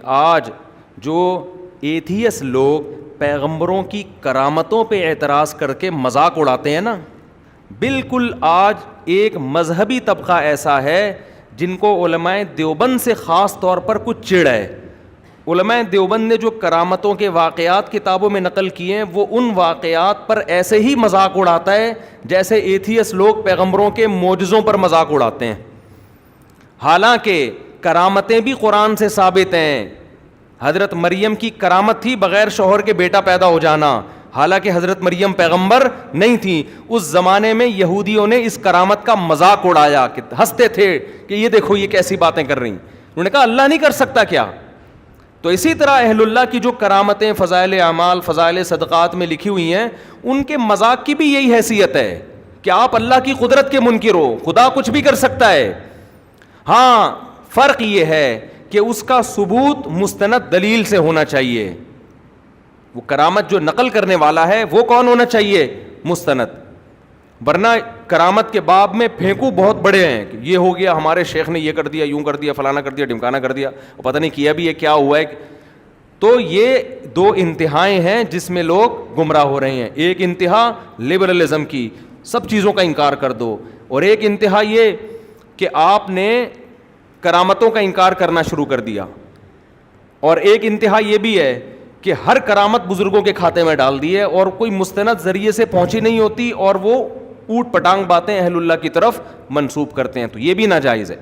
آج جو ایتھیس لوگ پیغمبروں کی کرامتوں پہ اعتراض کر کے مذاق اڑاتے ہیں نا، بالکل آج ایک مذہبی طبقہ ایسا ہے جن کو علماء دیوبند سے خاص طور پر کچھ چڑ ہے۔ علماء دیوبند نے جو کرامتوں کے واقعات کتابوں میں نقل کیے ہیں، وہ ان واقعات پر ایسے ہی مذاق اڑاتا ہے جیسے ایتھیس لوگ پیغمبروں کے معجزوں پر مذاق اڑاتے ہیں۔ حالانکہ کرامتیں بھی قرآن سے ثابت ہیں۔ حضرت مریم کی کرامت تھی بغیر شوہر کے بیٹا پیدا ہو جانا، حالانکہ حضرت مریم پیغمبر نہیں تھی۔ اس زمانے میں یہودیوں نے اس کرامت کا مذاق اڑایا، ہنستے تھے کہ یہ دیکھو یہ کیسی باتیں کر رہی ہیں۔ انہوں نے کہا اللہ نہیں کر سکتا کیا؟ تو اسی طرح اہل اللہ کی جو کرامتیں فضائل اعمال، فضائل صدقات میں لکھی ہوئی ہیں، ان کے مذاق کی بھی یہی حیثیت ہے کہ آپ اللہ کی قدرت کے منکر ہو، خدا کچھ بھی کر سکتا ہے۔ ہاں، فرق یہ ہے کہ اس کا ثبوت مستند دلیل سے ہونا چاہیے۔ وہ کرامت جو نقل کرنے والا ہے وہ کون ہونا چاہیے؟ مستند۔ ورنہ کرامت کے باب میں پھینکو بہت بڑے ہیں کہ یہ ہو گیا، ہمارے شیخ نے یہ کر دیا، یوں کر دیا، فلانا کر دیا، ڈمکانا کر دیا، پتہ نہیں کیا بھی ہے کیا ہوا ہے۔ تو یہ دو انتہائیں ہیں جس میں لوگ گمراہ ہو رہے ہیں۔ ایک انتہا لبرلزم کی، سب چیزوں کا انکار کر دو، اور ایک انتہا یہ کہ آپ نے کرامتوں کا انکار کرنا شروع کر دیا، اور ایک انتہا یہ بھی ہے کہ ہر کرامت بزرگوں کے کھاتے میں ڈال دی ہے اور کوئی مستند ذریعے سے پہنچی نہیں ہوتی، اور وہ اوٹ پٹانگ باتیں اہل اللہ کی طرف منسوب کرتے ہیں، تو یہ بھی ناجائز ہے۔